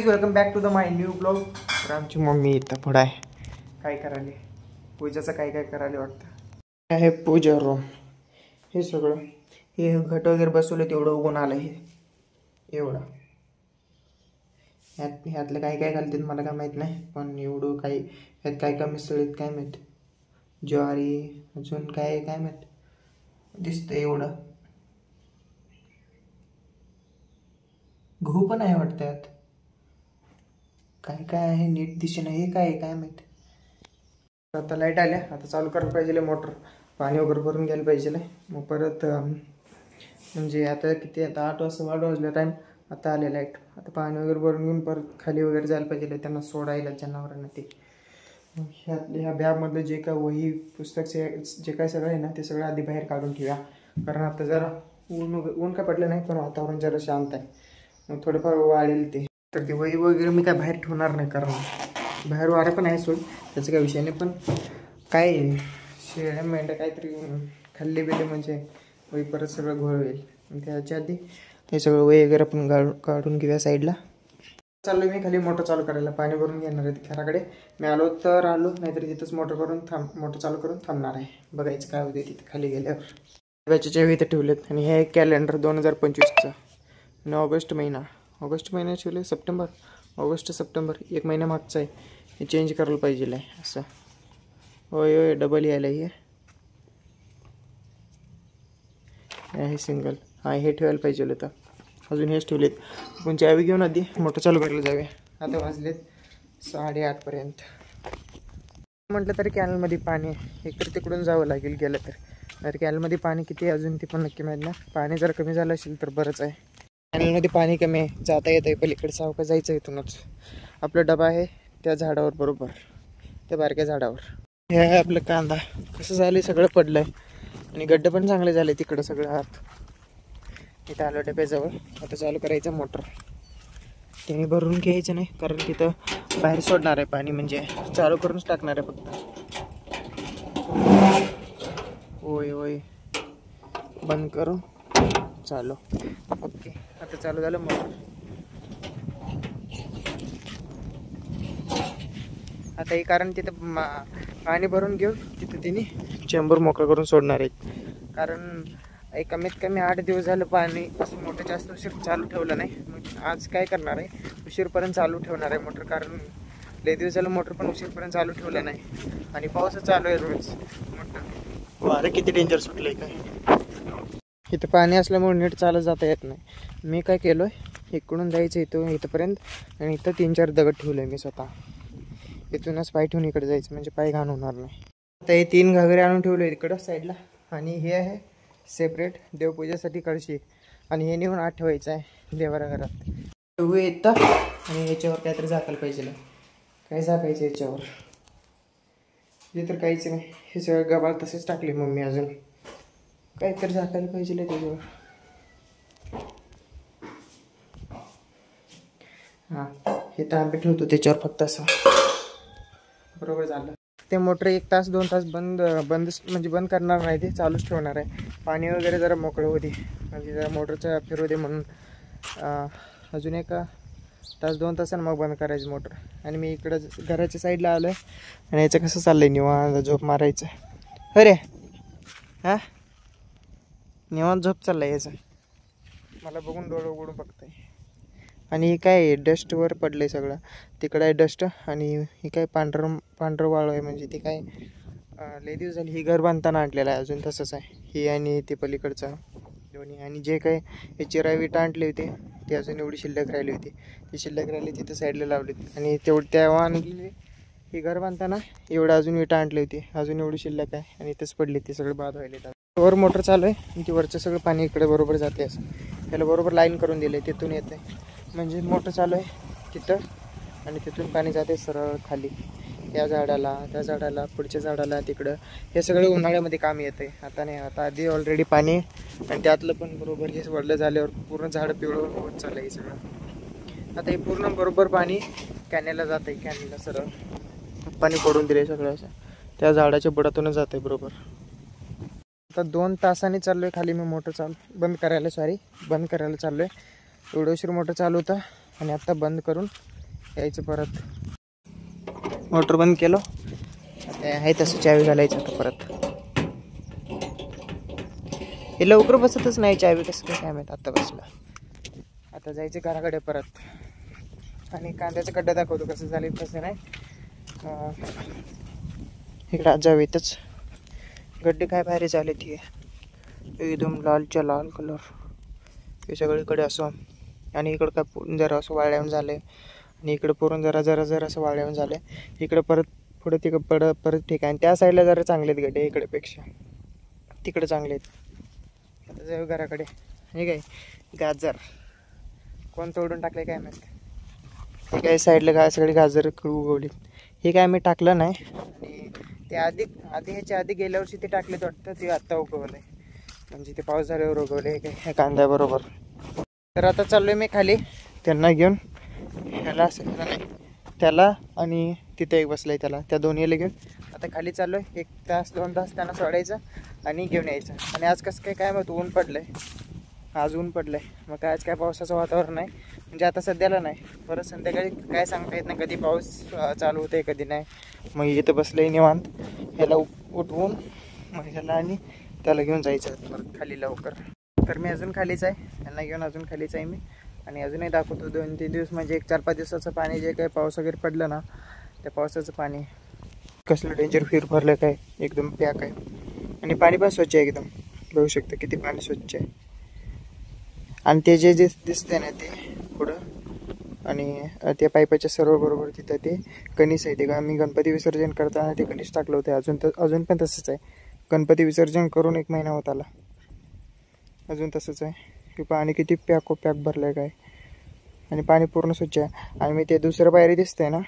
Welcome back to the my new blog. तर आमची mummy इथं पुढं आहे. काय करायले पूजाचं काय करायला वाटतं. आहे पूजा रूम. हे सगळं हे घट वगैरे बसवलं तेवढं उगून आलं. हे एवढं ह्यातलं काय घालतात मला काय माहीत नाही, पण एवढं काही ह्यात काय मिसळीत काय माहीत. ज्वारी अजून काय माहीत दिसतं. एवढं गहू पण आहे वाटतं यात. काय आहे नीट दिशे नाही. हे काय माहिती. आता लाईट आल्या. आता चालू करायला पाहिजे मोटर. पाणी वगैरे भरून घ्यायला पाहिजे. मग परत म्हणजे आता किती, आता 8 वाजले टाईम. आता आले लाईट. आता पाणी वगैरे भरून घेऊन परत खाली वगैरे जायला पाहिजे त्यांना सोडायला जनावरांना. ते ह्या बॅगमधलं जे काय वही पुस्तक जे काय सगळं आहे ना, ते सगळं आधी बाहेर काढून ठेवा. कारण आता जरा ऊन काय पडलं नाही, पण वातावरण जरा शांत आहे. मग थोडंफार वाळेल ते. तर ती वही वगैरे मी काय बाहेर ठेवणार नाही, कारण बाहेर वारा पण आहे सोड, त्याचं काही विषय नाही. पण काय शेळ्या मेंढ्या काहीतरी खाल्ले बिले म्हणजे वही परत सगळं घोळ होईल. त्याच्या आधी हे सगळं वही वगैरे आपण काढून घेऊया साईडला. चाललो मी खाली मोटर चालू करायला. पाणी भरून घेणार आहे घराकडे. मी आलो तर आलो, नाहीतर तिथंच मोटर चालू करून थांबणार आहे. बघायचं काय होते तिथे खाली गेल्यावर. बॅचेच्या इथे ठेवलेत. आणि हे कॅलेंडर 2025चं आणि ऑगस्ट महिना ठेवले. ऑगस्ट सप्टेंबर 1 महिना मागचा आहे. हे चेंज करायला पाहिजे आहे असं. होय डबल यायला हे सिंगल. हां हे ठेवायला पाहिजे होतं. अजून हेच ठेवलेत. आपण चावी घेऊन आधी मोटर चालू करायला जाऊया. आता वाजलेत 8:30 म्हटलं तरी कॅनलमध्ये पाणी एकतर तिकडून जावं लागेल गेलं तर कॅनलमध्ये पाणी किती आहे अजून ते पण नक्की माहीत ना. पाणी जर कमी झालं असेल तर बरंच आहे. कॅनलमध्ये पाणी कमी आहे. जाता येत आहे पलीकडे. सावका जायचं इथूनच. आपला डबा आहे त्या झाडावर, बरोबर त्या बारक्या झाडावर. हे आहे आपलं कांदा. कसं झालं सगळं पडलं आहे. आणि गड्डे पण चांगले झाले तिकडं सगळं आत. इथं आलं डब्याजवळ. आता चालू करायचं मोटर. त्याने भरून घ्यायचं नाही, कारण तिथं बाहेर सोडणार आहे पाणी, म्हणजे चालू करूनच टाकणार आहे फक्त. होय बंद करू. चालू. ओके आता चालू झालं मोटर. आता हे कारण तिथं पाणी भरून घेऊन तिथं तिने चेंबर मोकळं करून सोडणार आहेत. कारण कमीत कमी 8 दिवस झालं पाणी असं मोठं जास्त उशीर चालू ठेवलं नाही. मग आज काय करणार आहे, उशीरपर्यंत चालू ठेवणार आहे मोटर. कारण लय दिवस झालं मोटर पण उशीरपर्यंत चालू ठेवलं नाही. आणि पाऊसच चालू आहे रोज. मोटर वारं किती डेंजर सुटलं आहे काय. इथं पाणी असल्यामुळे नीट चालत जाता येत नाही. मी काय केलं आहे, इकडून जायचं इथंपर्यंत. आणि इथं 3-4 दगड ठेवलं आहे मी स्वतः. इथूनच पाय ठेवून इकडे जायचं, म्हणजे पाय घाण होणार नाही. आता हे 3 घागरे आणून ठेवले इकडं साईडला. आणि हे आहे सेपरेट देवपूजेसाठी कळशी. आणि हे नेऊन आत ठेवायचं आहे देवारा घरात. येतं आणि याच्यावर काहीतरी झाकायला पाहिजे. काय झाकायचं याच्यावर, हे तर काहीच नाही. हे सगळं गबाळ तसेच टाकले मम्मी. अजून काहीतरी झाकायला पाहिजे त्याच्यावर. हां हे तांबे ठेवतो त्याच्यावर फक्त असं. बरोबर झालं. ते मोटर 1 तास 2 तास बंद करणार नाही, ते चालूच ठेवणार आहे. पाणी वगैरे जरा मोकळं होते, म्हणजे जरा मोटरचं फिरू दे म्हणून. अजून 1 तास 2 तासांनी मग बंद करायचं मोटर. आणि मी इकडं घराच्या साईडला आलो आहे. आणि याचं कसं चाललं आहे, निवांत झोप मारायचं. अरे हां निवांत झोप चाललं आहे याचं. मला बघून डोळं उघडून बघत आहे. आणि हे काय डस्टवर पडलं आहे सगळं. तिकडं आहे डस्ट. आणि हे काय पांढरं वाळू आहे, म्हणजे ते काय लय दिवस झाली. ही घर बांधताना आणलेलं आहे, अजून तसंच आहे. ही आणि ते पलीकडचं दोन्ही. आणि जे काय हे चिरा विटा आणले होते ते अजून एवढी शिल्लक राहिली होती. ती शिल्लक राहिली तिथं साईडला लावली. आणि तेव्हा आणली ही घर बांधताना एवढं अजून विटा आणली होती, अजून एवढी शिल्लक आहे. आणि इथंच पडली, ते सगळं बाद व्हायला. वर मोटर चालू आहे आणि ती वरचं सगळं पाणी इकडे बरोबर जाते. असं त्याला बरोबर लाईन करून दिलं आहे, तिथून येते. म्हणजे मोटर चालू आहे तिथं आणि तिथून पाणी जाते सरळ खाली. या झाडाला, त्या झाडाला, पुढच्या झाडाला, तिकडं. हे सगळं उन्हाळ्यामध्ये काम येतं आहे. आता नाही, आता आधी ऑलरेडी पाणी. आणि त्यातलं पण बरोबर हे वडलं झाल्यावर पूर्ण झाडं पिवळं होत चाललं आहे सगळं. आता हे पूर्ण बरोबर पाणी कॅनेलला जात आहे. कॅनेलला सरळ पाणी पडून दिलं आहे सगळं. असं त्या झाडाच्या बुडातूनच जात आहे बरोबर. आता 2 तासांनी चाललो आहे खाली मी मोटर बंद करायला चाललो आहे. एवढं उशीर मोटर चालू होता. आणि आता बंद करून यायचं परत. मोटर बंद केलं, आता आहे तसं चावी घालायचं आता परत. हे लवकर बसतच नाही चावी, कसं काय माहीत आता बसलं. आता जायचं घराकडे परत. आणि कांद्याचं गड्डा दाखवतो कसं झाले कसं नाही. इकडे आज जावेतच गड्डे काय भारी झाले ती एकदम लालच्या लाल कलर हे सगळीकडे असं. आणि इकडं काय जरा असं वाळवून झालं आणि इकडं पुरून जरा जरा जरा असं वाळवून झालं. इकडं परत पुढं तिकडं परत ठीक आहे. आणि त्या साईडला जरा चांगले आहेत गड्डे इकडेपेक्षा, तिकडे चांगले आहेत. आता जाऊ घराकडे. हे काय गाजर कोण तोडून टाकले काय माहित. हे काय साईडला सगळी गाजर उगवली. हे काय मी टाकलं नाही. आणि ते आधी ह्याच्या आधी गेल्या वर्षी ते टाकलेत वाटतं, ते आत्ता उगवलं आहे. म्हणजे ते पाऊस झाल्यावर उगवले हे काय ह्या कांद्याबरोबर. तर आता चाललो आहे मी खाली त्यांना घेऊन. ह्याला असं नाही, त्याला आणि तिथे एक बसलं आहे त्याला, त्या दोन्हीला घेऊन आता खाली चाललो आहे. 1 तास 2 तास त्यांना सोडायचं आणि घेऊन यायचं. आणि आज कसं काय मग ऊन पडलं आहे, आज ऊन पडलं आहे. मग काय आज काय पावसाचं वातावरण आहे म्हणजे आता सध्याला नाही. परत संध्याकाळी काय सांगता येत नाही, कधी पाऊस चालू होतं आहे कधी नाही. मग इथं बसलं आहे निवांत. ह्याला उठवून मग ह्याला आणि त्याला घेऊन जायचं परत खाली लवकर. तर मी अजून खालीच आहे, त्यांना घेऊन अजून खालीच आहे मी. आणि अजूनही दाखवतो 2-3 दिवस म्हणजे 1-4-5 दिवसाचं पाणी जे काही पाऊस वगैरे पडलं ना, त्या पावसाचं पाणी कसलं डेंजर फिर भरलं काय एकदम पॅक आहे. आणि पाणी पण स्वच्छ आहे एकदम, बघू शकतं किती पाणी स्वच्छ आहे. आणि ते जे दिसतंय ना ते पुढं आणि त्या पाईपाच्या सर्व बरोबर तिथं ते कणीस आहे. ते आम्ही गणपती विसर्जन करताना ते कणीस टाकलं होतं. अजून पण तसंच आहे. गणपती विसर्जन करून 1 महिना होत आला, अजून तसंच आहे. की पाणी किती पॅक भरलं आहे काय. आणि पाणी पूर्ण स्वच्छ आहे. आणि मी ते दुसरं पायरी दिसतंय ना,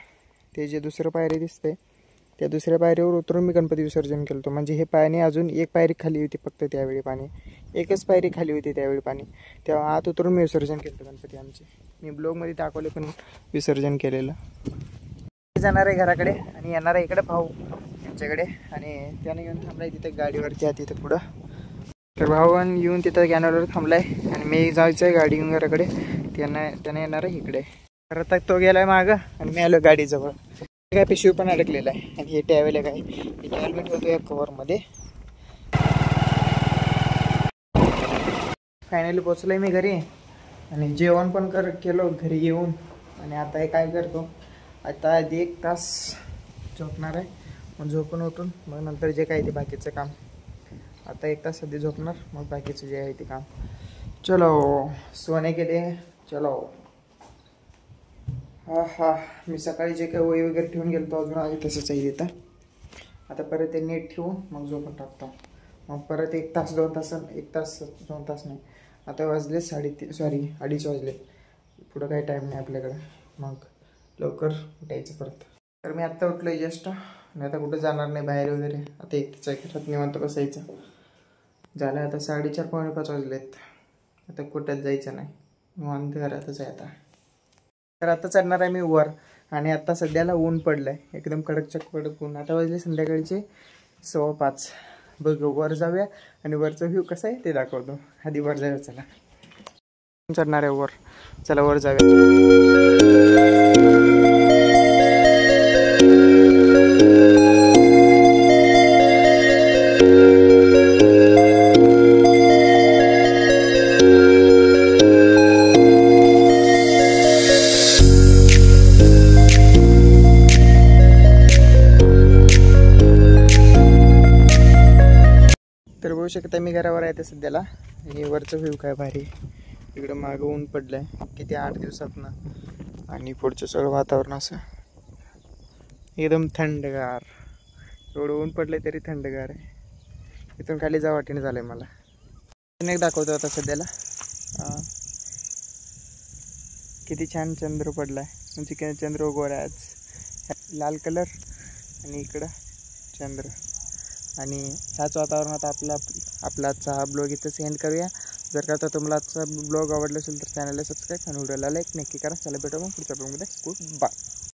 ते जे दुसरं पायरी दिसतंय त्या दुसऱ्या पायरीवर उतरून मी गणपती विसर्जन केलं होतं. म्हणजे हे पाणी अजून 1 पायरी खाली होती फक्त त्यावेळी, पाणी 1च पायरी खाली होती त्यावेळी पाणी. तेव्हा आत उतरून मी विसर्जन केलं होतं गणपती आमचे. मी ब्लॉगमध्ये दाखवले पण विसर्जन केलेलं. जाणार आहे घराकडे आणि येणार आहे इकडे भाऊ यांच्याकडे. आणि त्याने घेऊन थांबलाय तिथे गाडीवरती आहे तिथे पुढं. तर भाऊन येऊन तिथं कॅनलवर थांबलाय आणि मी जायचं आहे गाडी घेऊन घराकडे. त्याने येणार आहे इकडे. तर आता तो गेलाय मागं आणि मी आलो गाडीजवळ. काय पिशवी पण अडकलेला आहे. आणि हे टॅवेल आहे काय, हे टॅवेल मी ठेवतो या कवरमध्ये. फायनली पोचलोय मी घरी आणि जेवण पण केलं घरी येऊन. आणि आता हे काय करतो, आता 1 तास झोपणार आहे. मग झोपून उठून मग नंतर जे काय ते बाकीचं काम. आता 1 तास आधी झोपणार, मग बाकीचं जे आहे ते काम. चलो सोने के लिए चलो. हा मी सकाळी जे काही वही वगैरे ठेवून गेलो तो अजून आहे तसंच आहे तिथं. आता परत ते नेट ठेवून मग झोपून टाकतो. मग परत 1 तास 2 तास 1 तास 2 तास नाही, आता वाजले 2:30 वाजले. पुढं काही टाईम नाही आपल्याकडं. मग लवकर उठायचं परत. तर मी आत्ता उठलो जस्ट. मी आता कुठं जाणार नाही बाहेर वगैरे. आता एकच आहे घरात निवांत बसायचं. झालं आता 4:30 पावणे 5 वाजलेत. आता कुठंच जायचं नाही, निवांत घरातच आहे आता. तर आता चढणार आहे मी वर. आणि आता सध्याला ऊन पडलं आहे एकदम कडक ऊन. आता वाजले संध्याकाळचे 5:15. बघ वर जाऊया आणि वरचा व्ह्यू कसा आहे ते दाखवतो. आधी वर जाऊया चला. चढणार आहे वर, चला वर जाऊया. तर बघू शकता मी घरावर आहे सध्याला. आणि वरचं व्ह्यू काय भारी. इकडं मागं ऊन पडलं आहे किती 8 दिवसातनं. आणि पुढचं सगळं वातावरण असं एकदम थंडगार. एवढं ऊन पडलं तरी थंडगार आहे. इथून खाली जा वाटेने झालं आहे मला. एक दाखवतो आता सध्याला. किती छान चंद्र पडला आहे. म्हणजे चंद्र उगवला आहे आज. लाल कलर आणि इकडं चंद्र. आणि ह्याच वातावरणात आपला आजचा हा ब्लॉग इथं सेंड करूया. जर का तुम्हाला आजचा ब्लॉग आवडला असेल तर चॅनलला सबस्क्राईब आणि व्हिडिओला लाईक नक्की करा. चला भेटू मग पुढच्या ब्लॉगमध्ये. Good bye.